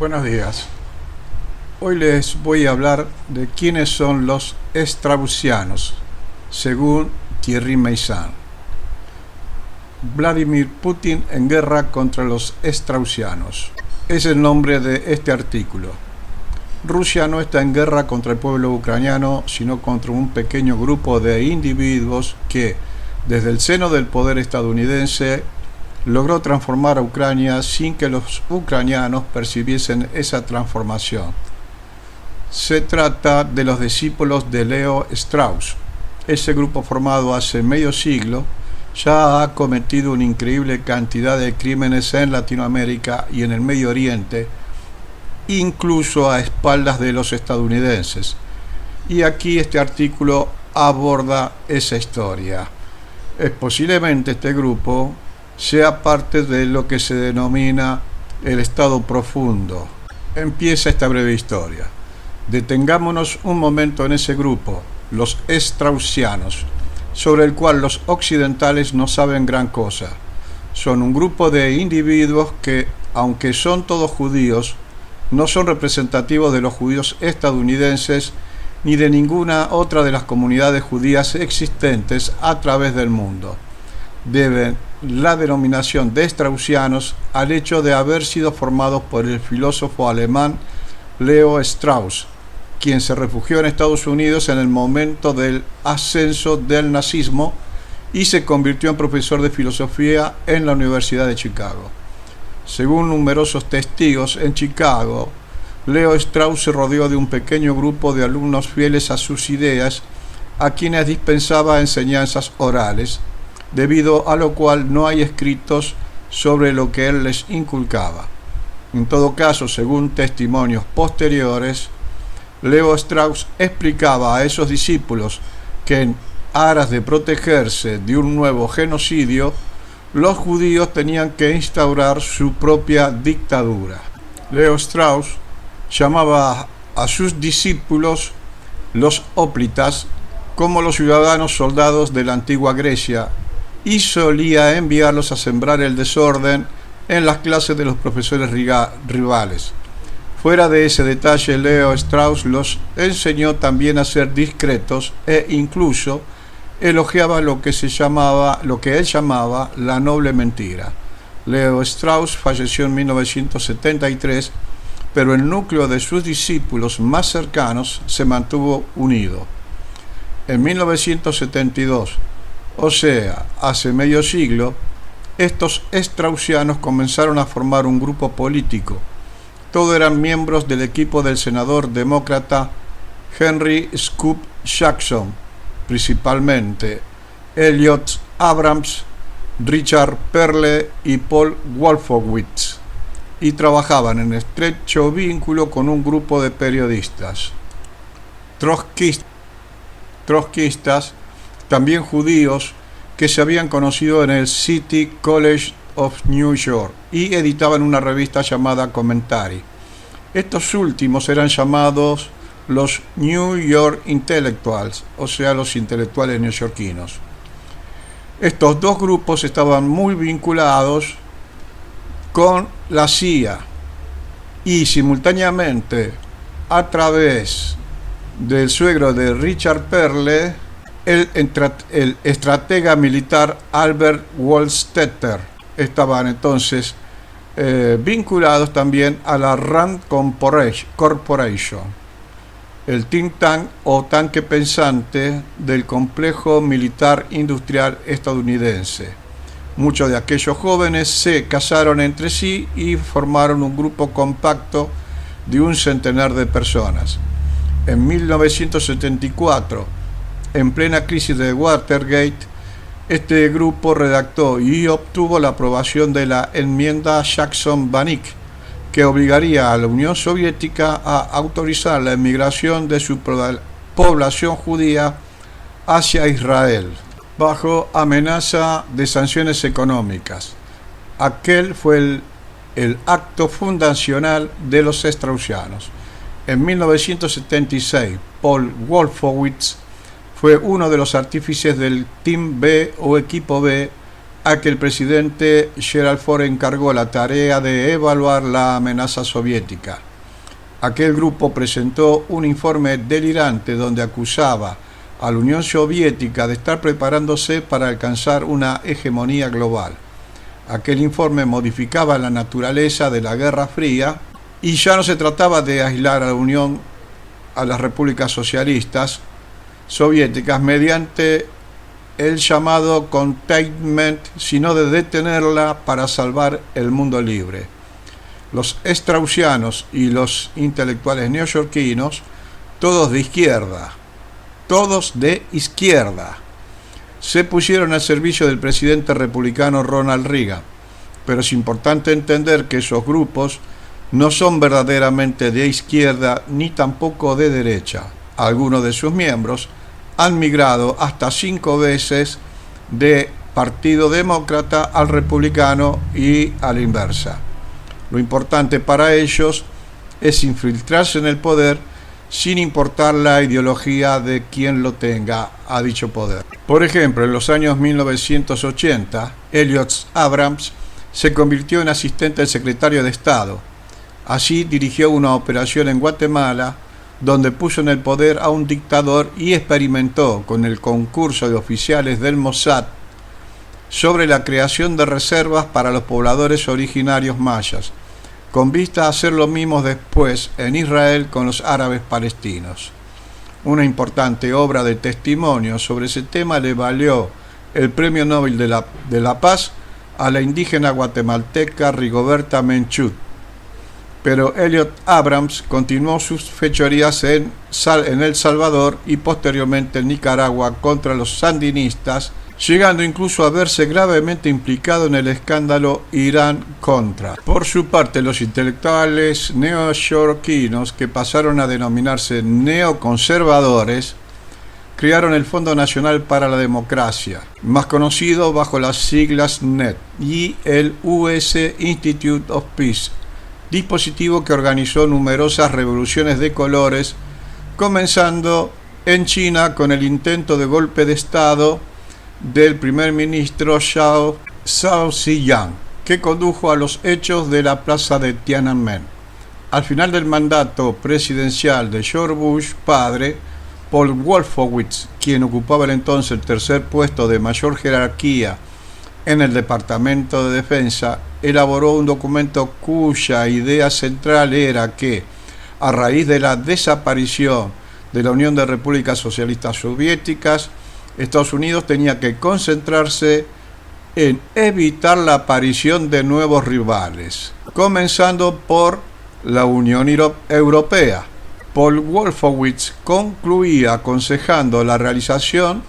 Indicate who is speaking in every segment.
Speaker 1: Buenos días. Hoy les voy a hablar de quiénes son los straussianos, según Thierry Meyssan. Vladimir Putin en guerra contra los straussianos. Es el nombre de este artículo. Rusia no está en guerra contra el pueblo ucraniano, sino contra un pequeño grupo de individuos que, desde el seno del poder estadounidense, logró transformar a Ucrania sin que los ucranianos percibiesen esa transformación. Se trata de los discípulos de Leo Strauss. Ese grupo, formado hace medio siglo, ya ha cometido una increíble cantidad de crímenes en Latinoamérica y en el Medio Oriente, incluso a espaldas de los estadounidenses. Y aquí este artículo aborda esa historia. Posiblemente este grupo sea parte de lo que se denomina el Estado Profundo. Empieza esta breve historia. Detengámonos un momento en ese grupo, los straussianos, sobre el cual los occidentales no saben gran cosa. Son un grupo de individuos que, aunque son todos judíos, no son representativos de los judíos estadounidenses ni de ninguna otra de las comunidades judías existentes a través del mundo. Deben la denominación de straussianos al hecho de haber sido formados por el filósofo alemán Leo Strauss, quien se refugió en Estados Unidos en el momento del ascenso del nazismo y se convirtió en profesor de filosofía en la Universidad de Chicago. Según numerosos testigos en Chicago, Leo Strauss se rodeó de un pequeño grupo de alumnos fieles a sus ideas, a quienes dispensaba enseñanzas orales, debido a lo cual no hay escritos sobre lo que él les inculcaba. En todo caso, según testimonios posteriores, Leo Strauss explicaba a esos discípulos que, en aras de protegerse de un nuevo genocidio, los judíos tenían que instaurar su propia dictadura. Leo Strauss llamaba a sus discípulos los hóplitas, como los ciudadanos soldados de la antigua Grecia, y solía enviarlos a sembrar el desorden en las clases de los profesores rivales. Fuera de ese detalle, Leo Strauss los enseñó también a ser discretos e incluso elogiaba lo que él llamaba la noble mentira. Leo Strauss falleció en 1973, pero el núcleo de sus discípulos más cercanos se mantuvo unido. En 1972, o sea, hace medio siglo, estos straussianos comenzaron a formar un grupo político. Todos eran miembros del equipo del senador demócrata Henry Scoop Jackson, principalmente Elliot Abrams, Richard Perle y Paul Wolfowitz, y trabajaban en estrecho vínculo con un grupo de periodistas trotskistas, también judíos, que se habían conocido en el City College of New York y editaban una revista llamada Commentary. Estos últimos eran llamados los New York Intellectuals, o sea, los intelectuales neoyorquinos. Estos dos grupos estaban muy vinculados con la CIA y simultáneamente, a través del suegro de Richard Perle, el estratega militar Albert Wohlstetter. Estaban entonces vinculados también a la Rand Corporation, el think tank o tanque pensante del complejo militar industrial estadounidense. Muchos de aquellos jóvenes se casaron entre sí y formaron un grupo compacto de un centenar de personas. En 1974, en plena crisis de Watergate, este grupo redactó y obtuvo la aprobación de la enmienda Jackson-Vanik, que obligaría a la Unión Soviética a autorizar la emigración de su población judía hacia Israel, bajo amenaza de sanciones económicas. Aquel fue el acto fundacional de los straussianos. En 1976, Paul Wolfowitz fue uno de los artífices del Team B o Equipo B, a que el presidente Gerald Ford encargó la tarea de evaluar la amenaza soviética. Aquel grupo presentó un informe delirante donde acusaba a la Unión Soviética de estar preparándose para alcanzar una hegemonía global. Aquel informe modificaba la naturaleza de la Guerra Fría y ya no se trataba de aislar a la Unión, a las repúblicas socialistas soviéticas mediante el llamado containment, sino de detenerla para salvar el mundo libre. Los straussianos y los intelectuales neoyorquinos, todos de izquierda, se pusieron al servicio del presidente republicano Ronald Reagan, pero es importante entender que esos grupos no son verdaderamente de izquierda ni tampoco de derecha. Algunos de sus miembros han migrado hasta 5 veces de Partido Demócrata al Republicano y a la inversa. Lo importante para ellos es infiltrarse en el poder sin importar la ideología de quien lo tenga a dicho poder. Por ejemplo, en los años 1980, Elliott Abrams se convirtió en asistente del secretario de Estado. Así dirigió una operación en Guatemala donde puso en el poder a un dictador y experimentó con el concurso de oficiales del Mossad sobre la creación de reservas para los pobladores originarios mayas, con vista a hacer lo mismo después en Israel con los árabes palestinos. Una importante obra de testimonio sobre ese tema le valió el Premio Nobel de la Paz a la indígena guatemalteca Rigoberta Menchú. Pero Elliott Abrams continuó sus fechorías en El Salvador y posteriormente en Nicaragua contra los sandinistas, llegando incluso a verse gravemente implicado en el escándalo Irán-Contra. Por su parte, los intelectuales neoyorquinos, que pasaron a denominarse neoconservadores, crearon el Fondo Nacional para la Democracia, más conocido bajo las siglas NET, y el US Institute of Peace, dispositivo que organizó numerosas revoluciones de colores, comenzando en China con el intento de golpe de Estado del primer ministro Zhao Ziyang, que condujo a los hechos de la plaza de Tiananmen. Al final del mandato presidencial de George Bush padre, Paul Wolfowitz, quien ocupaba el entonces el tercer puesto de mayor jerarquía en el Departamento de Defensa, elaboró un documento cuya idea central era que, a raíz de la desaparición de la Unión de Repúblicas Socialistas Soviéticas, Estados Unidos tenía que concentrarse en evitar la aparición de nuevos rivales, comenzando por la Unión Europea. Paul Wolfowitz concluía aconsejando la realización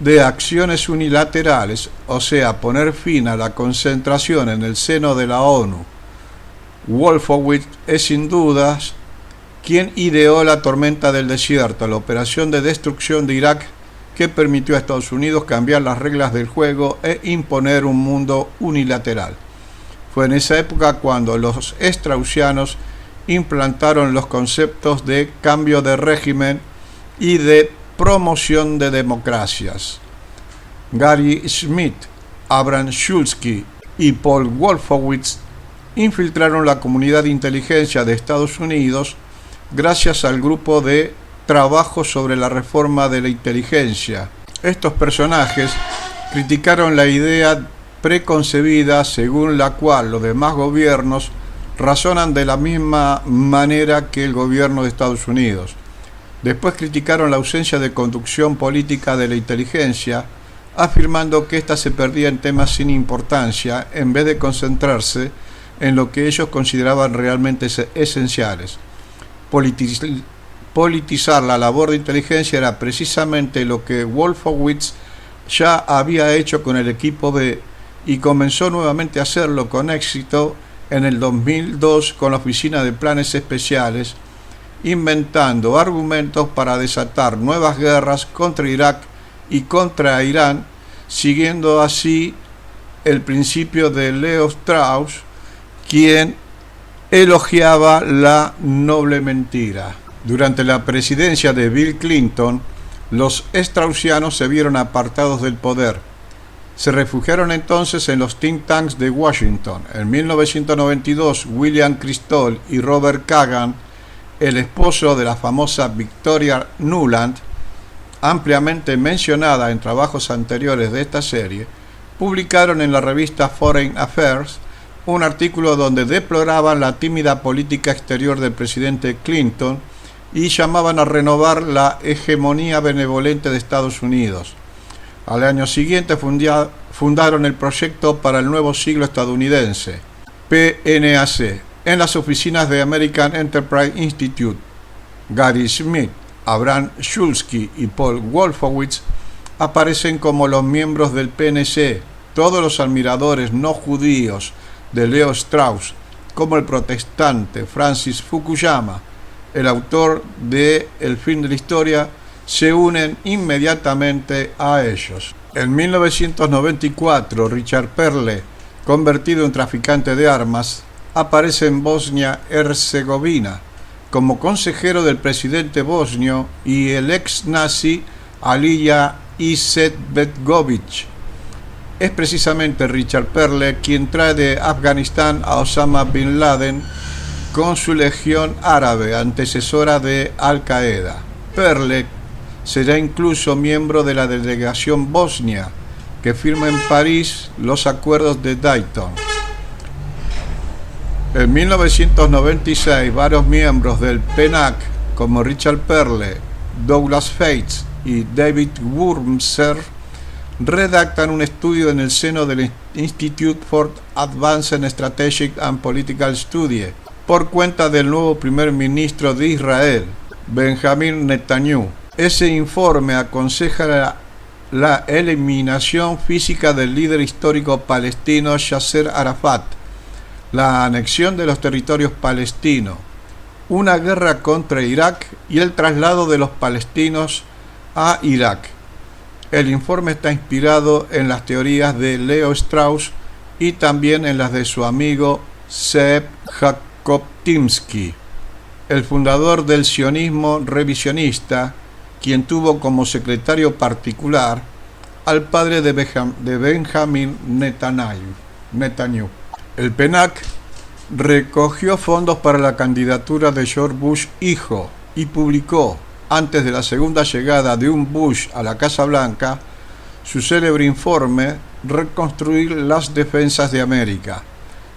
Speaker 1: de acciones unilaterales, o sea, poner fin a la concentración en el seno de la ONU. Wolfowitz es sin dudas quien ideó la tormenta del desierto, la operación de destrucción de Irak que permitió a Estados Unidos cambiar las reglas del juego e imponer un mundo unilateral. Fue en esa época cuando los straussianos implantaron los conceptos de cambio de régimen y de promoción de democracias. Gary Schmidt, Abraham Shulsky y Paul Wolfowitz infiltraron la comunidad de inteligencia de Estados Unidos gracias al grupo de trabajo sobre la reforma de la inteligencia. Estos personajes criticaron la idea preconcebida según la cual los demás gobiernos razonan de la misma manera que el gobierno de Estados Unidos. Después criticaron la ausencia de conducción política de la inteligencia, afirmando que ésta se perdía en temas sin importancia en vez de concentrarse en lo que ellos consideraban realmente esenciales. Politizar la labor de inteligencia era precisamente lo que Wolfowitz ya había hecho con el equipo B y comenzó nuevamente a hacerlo con éxito en el 2002 con la Oficina de Planes Especiales, inventando argumentos para desatar nuevas guerras contra Irak y contra Irán, siguiendo así el principio de Leo Strauss, quien elogiaba la noble mentira. Durante la presidencia de Bill Clinton, los straussianos se vieron apartados del poder. Se refugiaron entonces en los think tanks de Washington. En 1992, William Kristol y Robert Kagan, el esposo de la famosa Victoria Nuland, ampliamente mencionada en trabajos anteriores de esta serie, publicaron en la revista Foreign Affairs un artículo donde deploraban la tímida política exterior del presidente Clinton y llamaban a renovar la hegemonía benevolente de Estados Unidos. Al año siguiente fundaron el Proyecto para el Nuevo Siglo Estadounidense, PNAC, en las oficinas de American Enterprise Institute. Gary Smith, Abraham Shulsky y Paul Wolfowitz aparecen como los miembros del PNC. Todos los admiradores no judíos de Leo Strauss, como el protestante Francis Fukuyama, el autor de El fin de la historia, se unen inmediatamente a ellos. En 1994, Richard Perle, convertido en traficante de armas, aparece en Bosnia-Herzegovina como consejero del presidente bosnio y el ex nazi Alija Izetbegović. Es precisamente Richard Perle quien trae de Afganistán a Osama Bin Laden con su legión árabe, antecesora de Al-Qaeda. Perle será incluso miembro de la delegación bosnia que firma en París los acuerdos de Dayton. En 1996, varios miembros del PNAC, como Richard Perle, Douglas Feith y David Wurmser, redactan un estudio en el seno del Institute for Advanced Strategic and Political Studies, por cuenta del nuevo primer ministro de Israel, Benjamin Netanyahu. Ese informe aconseja la eliminación física del líder histórico palestino Yasser Arafat, la anexión de los territorios palestinos, una guerra contra Irak y el traslado de los palestinos a Irak. El informe está inspirado en las teorías de Leo Strauss y también en las de su amigo Zeev Jakob-Timsky, el fundador del sionismo revisionista, quien tuvo como secretario particular al padre de Benjamin Netanyahu. El PNAC recogió fondos para la candidatura de George Bush hijo y publicó, antes de la segunda llegada de un Bush a la Casa Blanca, su célebre informe Reconstruir las defensas de América,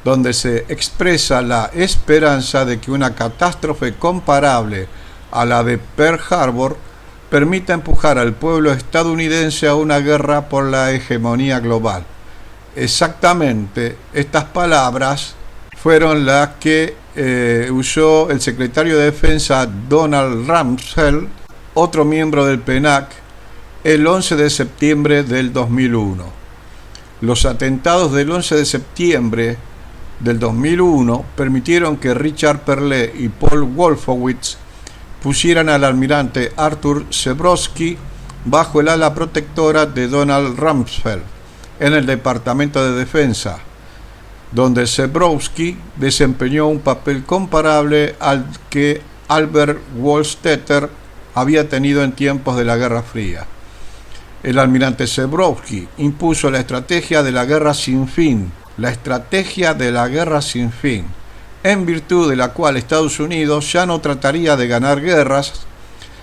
Speaker 1: donde se expresa la esperanza de que una catástrofe comparable a la de Pearl Harbor permita empujar al pueblo estadounidense a una guerra por la hegemonía global. Exactamente estas palabras fueron las que usó el secretario de Defensa Donald Rumsfeld, otro miembro del PNAC, el 11 de septiembre del 2001. Los atentados del 11 de septiembre del 2001 permitieron que Richard Perle y Paul Wolfowitz pusieran al almirante Arthur Zebrowski bajo el ala protectora de Donald Rumsfeld en el Departamento de Defensa, donde Zebrowski desempeñó un papel comparable al que Albert Wohlstetter había tenido en tiempos de la Guerra Fría. El almirante Zebrowski impuso la estrategia de la guerra sin fin, en virtud de la cual Estados Unidos ya no trataría de ganar guerras,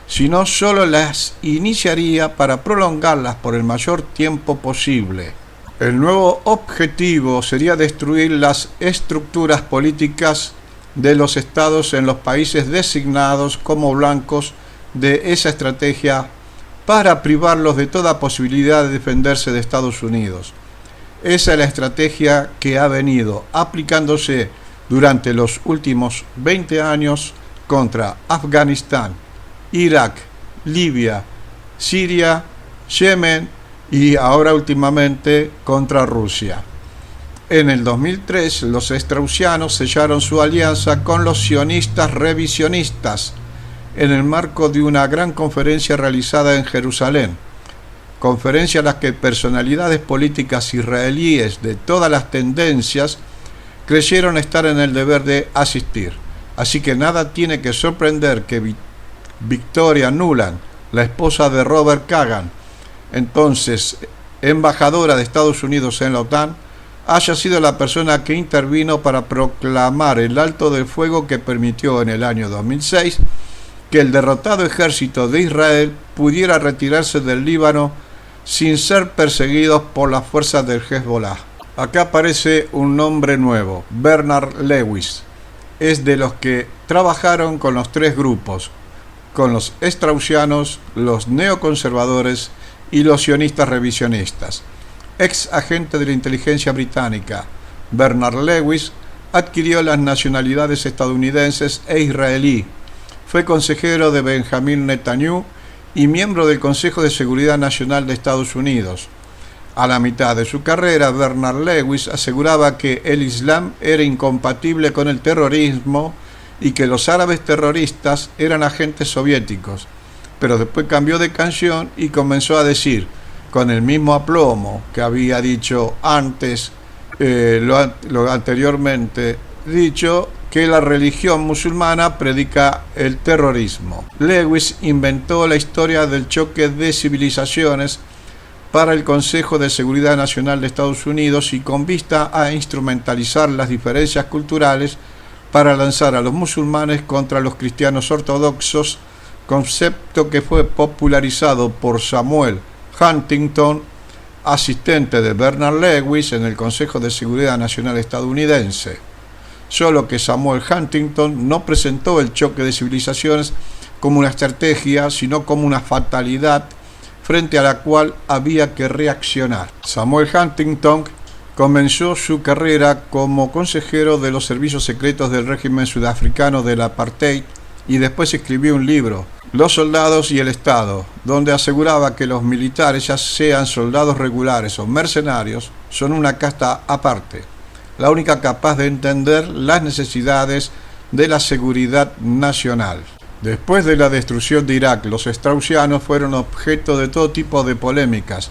Speaker 1: sino solo las iniciaría para prolongarlas por el mayor tiempo posible. El nuevo objetivo sería destruir las estructuras políticas de los estados en los países designados como blancos de esa estrategia para privarlos de toda posibilidad de defenderse de Estados Unidos. Esa es la estrategia que ha venido aplicándose durante los últimos 20 años contra Afganistán, Irak, Libia, Siria, Yemen y ahora últimamente contra Rusia. En el 2003, los straussianos sellaron su alianza con los sionistas revisionistas en el marco de una gran conferencia realizada en Jerusalén, conferencia a la que personalidades políticas israelíes de todas las tendencias creyeron estar en el deber de asistir. Así que nada tiene que sorprender que Victoria Nuland, la esposa de Robert Kagan, entonces embajadora de Estados Unidos en la OTAN, haya sido la persona que intervino para proclamar el alto del fuego que permitió en el año 2006 que el derrotado ejército de Israel pudiera retirarse del Líbano sin ser perseguidos por las fuerzas del Hezbollah. Acá aparece un nombre nuevo, Bernard Lewis. Es de los que trabajaron con los tres grupos, con los straussianos, los neoconservadores y los sionistas revisionistas. Ex agente de la inteligencia británica, Bernard Lewis adquirió las nacionalidades estadounidenses e israelí. Fue consejero de Benjamin Netanyahu y miembro del Consejo de Seguridad Nacional de Estados Unidos. A la mitad de su carrera, Bernard Lewis aseguraba que el Islam era incompatible con el terrorismo y que los árabes terroristas eran agentes soviéticos, pero después cambió de canción y comenzó a decir, con el mismo aplomo que había dicho antes, lo anteriormente dicho, que la religión musulmana predica el terrorismo. Lewis inventó la historia del choque de civilizaciones para el Consejo de Seguridad Nacional de Estados Unidos y con vista a instrumentalizar las diferencias culturales para lanzar a los musulmanes contra los cristianos ortodoxos, concepto que fue popularizado por Samuel Huntington, asistente de Bernard Lewis en el Consejo de Seguridad Nacional estadounidense. Solo que Samuel Huntington no presentó el choque de civilizaciones como una estrategia, sino como una fatalidad frente a la cual había que reaccionar. Samuel Huntington comenzó su carrera como consejero de los servicios secretos del régimen sudafricano del apartheid y después escribió un libro, Los soldados y el Estado, donde aseguraba que los militares, ya sean soldados regulares o mercenarios, son una casta aparte, la única capaz de entender las necesidades de la seguridad nacional. Después de la destrucción de Irak, los straussianos fueron objeto de todo tipo de polémicas.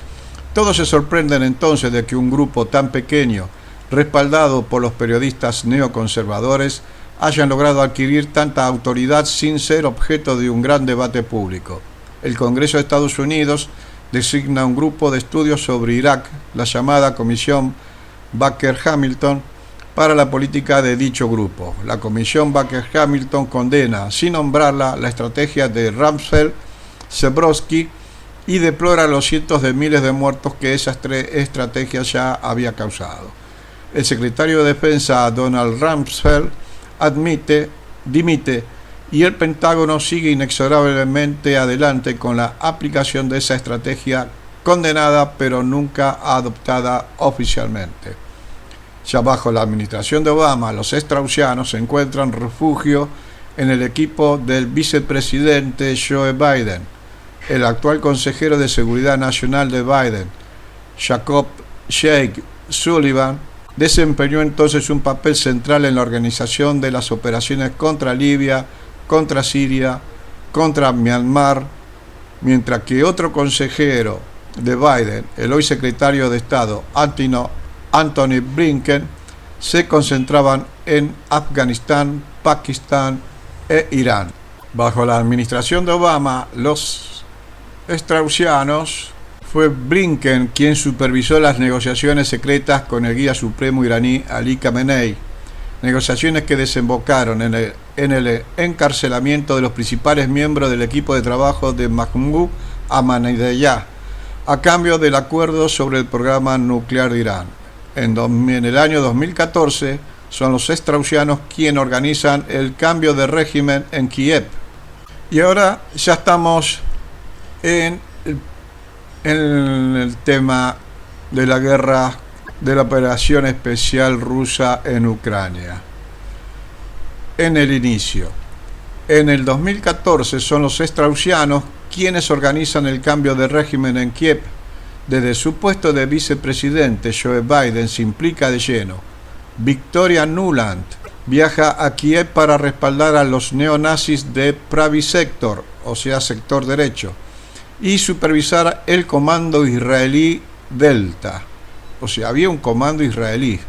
Speaker 1: Todos se sorprenden entonces de que un grupo tan pequeño, respaldado por los periodistas neoconservadores, hayan logrado adquirir tanta autoridad sin ser objeto de un gran debate público. El Congreso de Estados Unidos designa un grupo de estudios sobre Irak, la llamada Comisión Baker-Hamilton, para la política de dicho grupo. La Comisión Baker-Hamilton condena, sin nombrarla, la estrategia de Rumsfeld-Zebrowski y deplora los cientos de miles de muertos que esa estrategia ya había causado. El secretario de Defensa, Donald Rumsfeld, dimite y el Pentágono sigue inexorablemente adelante con la aplicación de esa estrategia condenada pero nunca adoptada oficialmente. Ya bajo la administración de Obama, los straussianos encuentran refugio en el equipo del vicepresidente Joe Biden. El actual consejero de Seguridad Nacional de Biden, Jacob Sheikh Sullivan, desempeñó entonces un papel central en la organización de las operaciones contra Libia, contra Siria, contra Myanmar, mientras que otro consejero de Biden, el hoy secretario de Estado Anthony Blinken, se concentraban en Afganistán, Pakistán e Irán. Bajo la administración de Obama, los straussianos, fue Blinken quien supervisó las negociaciones secretas con el guía supremo iraní Ali Khamenei, negociaciones que desembocaron en el encarcelamiento de los principales miembros del equipo de trabajo de Mahmoud Ahmadinejad, a cambio del acuerdo sobre el programa nuclear de Irán. En el año 2014 son los straussianos quienes organizan el cambio de régimen en Kiev. Y ahora ya estamos en el tema de la guerra de la operación especial rusa en Ucrania. En el inicio, en el 2014 son los straussianos quienes organizan el cambio de régimen en Kiev. Desde su puesto de vicepresidente, Joe Biden se implica de lleno. Victoria Nuland viaja a Kiev para respaldar a los neonazis de Pravi Sector, o sea, sector derecho, y supervisar el comando israelí Delta, o sea, había un comando israelí,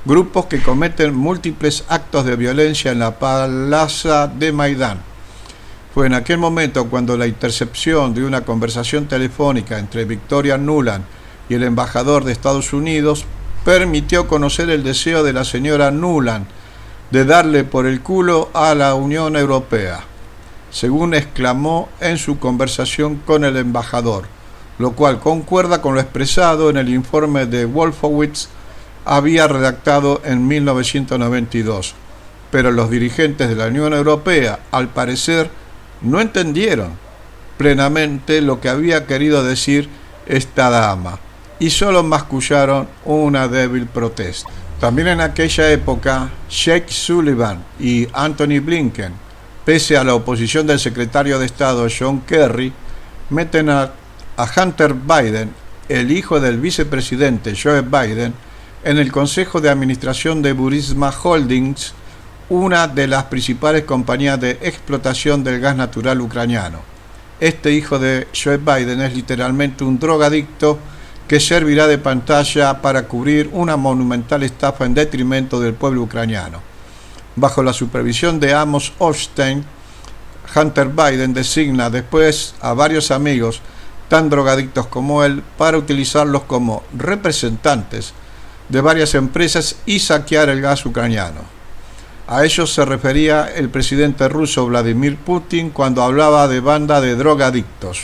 Speaker 1: grupos que cometen múltiples actos de violencia en la plaza de Maidán. Fue en aquel momento cuando la intercepción de una conversación telefónica entre Victoria Nuland y el embajador de Estados Unidos, permitió conocer el deseo de la señora Nuland de darle por el culo a la Unión Europea, según exclamó en su conversación con el embajador, lo cual concuerda con lo expresado en el informe de Wolfowitz había redactado en 1992. Pero los dirigentes de la Unión Europea, al parecer, no entendieron plenamente lo que había querido decir esta dama y solo mascullaron una débil protesta. También en aquella época, Jake Sullivan y Antony Blinken, pese a la oposición del secretario de Estado John Kerry, meten a Hunter Biden, el hijo del vicepresidente Joe Biden, en el Consejo de Administración de Burisma Holdings, una de las principales compañías de explotación del gas natural ucraniano. Este hijo de Joe Biden es literalmente un drogadicto que servirá de pantalla para cubrir una monumental estafa en detrimento del pueblo ucraniano. Bajo la supervisión de Amos Hochstein, Hunter Biden designa después a varios amigos tan drogadictos como él para utilizarlos como representantes de varias empresas y saquear el gas ucraniano. A ellos se refería el presidente ruso Vladimir Putin cuando hablaba de banda de drogadictos.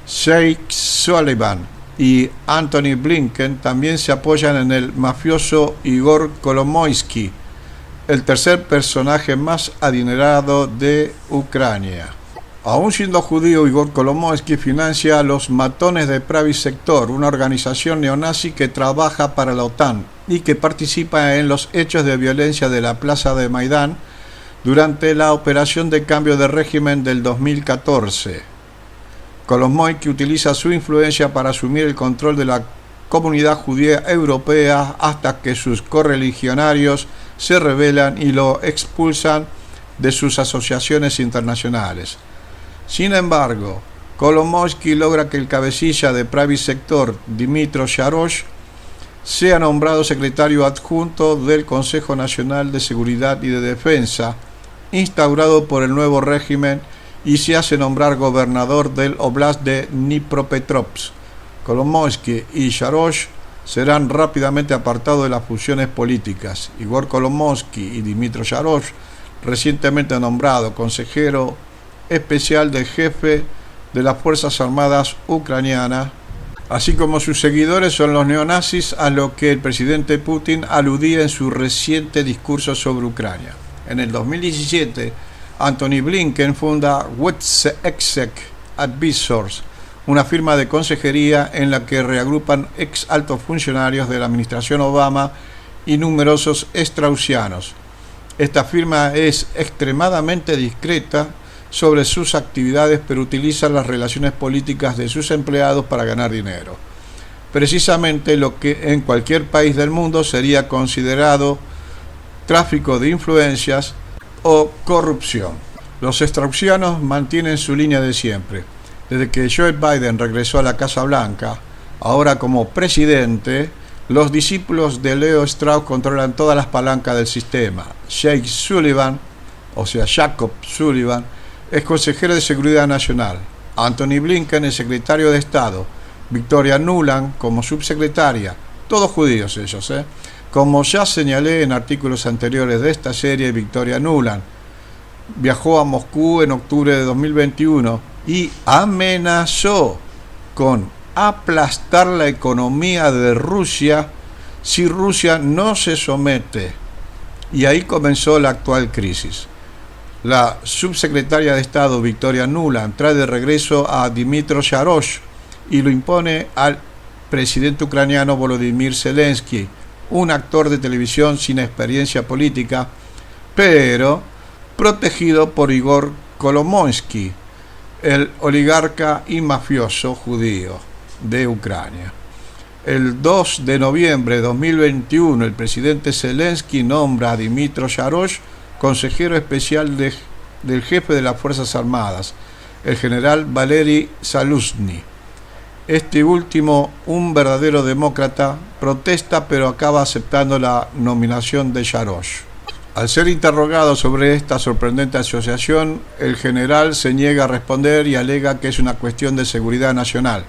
Speaker 1: Jake Sullivan y Antony Blinken también se apoyan en el mafioso Igor Kolomoisky, el tercer personaje más adinerado de Ucrania. Aún siendo judío, Igor Kolomoisky financia a los Matones de Pravy Sector, una organización neonazi que trabaja para la OTAN y que participa en los hechos de violencia de la plaza de Maidán durante la operación de cambio de régimen del 2014. Kolomoisky utiliza su influencia para asumir el control de la comunidad judía europea hasta que sus correligionarios se rebelan y lo expulsan de sus asociaciones internacionales. Sin embargo, Kolomoisky logra que el cabecilla de Pravy Sector, Dmytro Yarosh, sea nombrado secretario adjunto del Consejo Nacional de Seguridad y de Defensa, instaurado por el nuevo régimen, y se hace nombrar gobernador del Oblast de Dnipropetrovsk. Kolomoisky y Yarosh serán rápidamente apartados de las funciones políticas. Igor Kolomoisky y Dmytro Yarosh, recientemente nombrado consejero especial del jefe de las Fuerzas Armadas ucranianas, así como sus seguidores, son los neonazis a lo que el presidente Putin aludía en su reciente discurso sobre Ucrania. En el 2017, Antony Blinken funda WestExec Advisors, una firma de consejería en la que reagrupan ex altos funcionarios de la administración Obama y numerosos straussianos. Esta firma es extremadamente discreta sobre sus actividades, pero utiliza las relaciones políticas de sus empleados para ganar dinero. Precisamente lo que en cualquier país del mundo sería considerado tráfico de influencias o corrupción. Los straussianos mantienen su línea de siempre. Desde que Joe Biden regresó a la Casa Blanca, ahora como presidente, los discípulos de Leo Strauss controlan todas las palancas del sistema. Jake Sullivan, o sea Jacob Sullivan, es consejero de Seguridad Nacional. Antony Blinken es secretario de Estado. Victoria Nuland como subsecretaria. Todos judíos ellos, Como ya señalé en artículos anteriores de esta serie, Victoria Nuland viajó a Moscú en octubre de 2021 y amenazó con aplastar la economía de Rusia si Rusia no se somete. Y ahí comenzó la actual crisis. La subsecretaria de Estado Victoria Nuland trae de regreso a Dmytro Yarosh y lo impone al presidente ucraniano Volodymyr Zelensky, un actor de televisión sin experiencia política, pero protegido por Igor Kolomoisky, el oligarca y mafioso judío de Ucrania. El 2 de noviembre de 2021, el presidente Zelensky nombra a Dmytro Yarosh consejero especial del jefe de las Fuerzas Armadas, el general Valery Zaluzhny. Este último, un verdadero demócrata, protesta pero acaba aceptando la nominación de Yarosh. Al ser interrogado sobre esta sorprendente asociación, el general se niega a responder y alega que es una cuestión de seguridad nacional.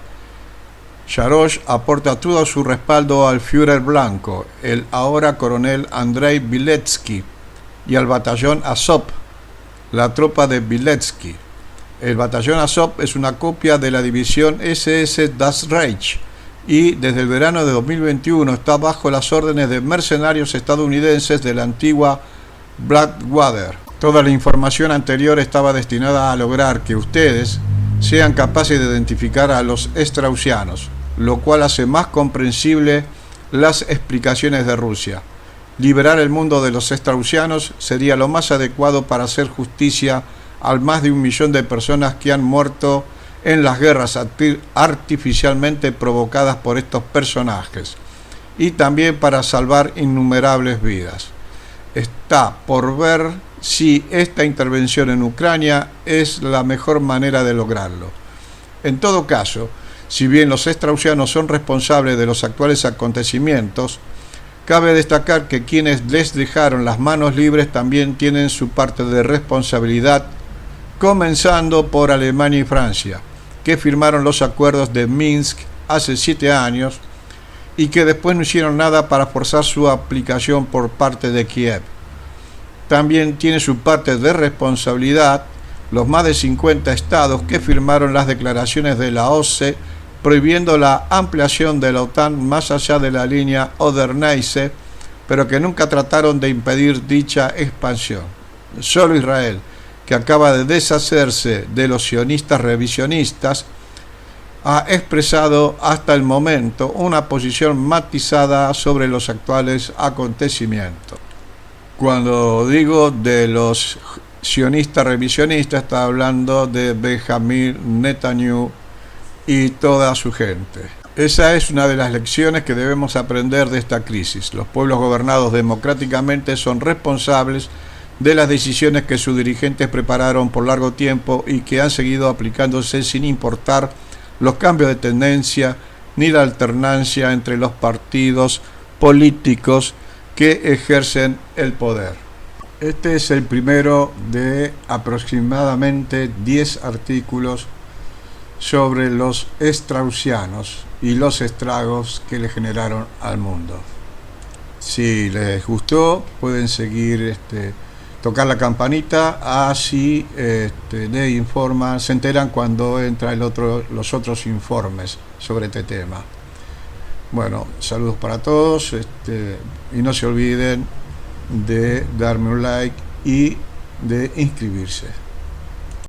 Speaker 1: Yarosh aporta todo su respaldo al Führer blanco, el ahora coronel Andrei Bielecki, y al batallón Azov, la tropa de Bielecki. El batallón Azov es una copia de la división SS Das Reich y desde el verano de 2021 está bajo las órdenes de mercenarios estadounidenses de la antigua Blackwater. Toda la información anterior estaba destinada a lograr que ustedes sean capaces de identificar a los straussianos, lo cual hace más comprensible las explicaciones de Rusia. Liberar el mundo de los straussianos sería lo más adecuado para hacer justicia al más de 1 millón de personas que han muerto en las guerras artificialmente provocadas por estos personajes, y también para salvar innumerables vidas. Está por ver si esta intervención en Ucrania es la mejor manera de lograrlo. En todo caso, si bien los straussianos son responsables de los actuales acontecimientos, cabe destacar que quienes les dejaron las manos libres también tienen su parte de responsabilidad, comenzando por Alemania y Francia, que firmaron los acuerdos de Minsk hace 7 años y que después no hicieron nada para forzar su aplicación por parte de Kiev. También tiene su parte de responsabilidad los más de 50 estados que firmaron las declaraciones de la OSCE prohibiendo la ampliación de la OTAN más allá de la línea Oder-Neisse, pero que nunca trataron de impedir dicha expansión. Solo Israel, que acaba de deshacerse de los sionistas revisionistas, ha expresado hasta el momento una posición matizada sobre los actuales acontecimientos. Cuando digo de los sionistas revisionistas, está hablando de Benjamin Netanyahu y toda su gente. Esa es una de las lecciones que debemos aprender de esta crisis. Los pueblos gobernados democráticamente son responsables de las decisiones que sus dirigentes prepararon por largo tiempo y que han seguido aplicándose sin importar los cambios de tendencia ni la alternancia entre los partidos políticos que ejercen el poder. Este es el primero de aproximadamente 10 artículos sobre los straussianos y los estragos que le generaron al mundo. Si les gustó, pueden seguir, tocar la campanita, así se enteran cuando entra los otros informes sobre este tema. Bueno, saludos para todos, y no se olviden de darme un like y de inscribirse.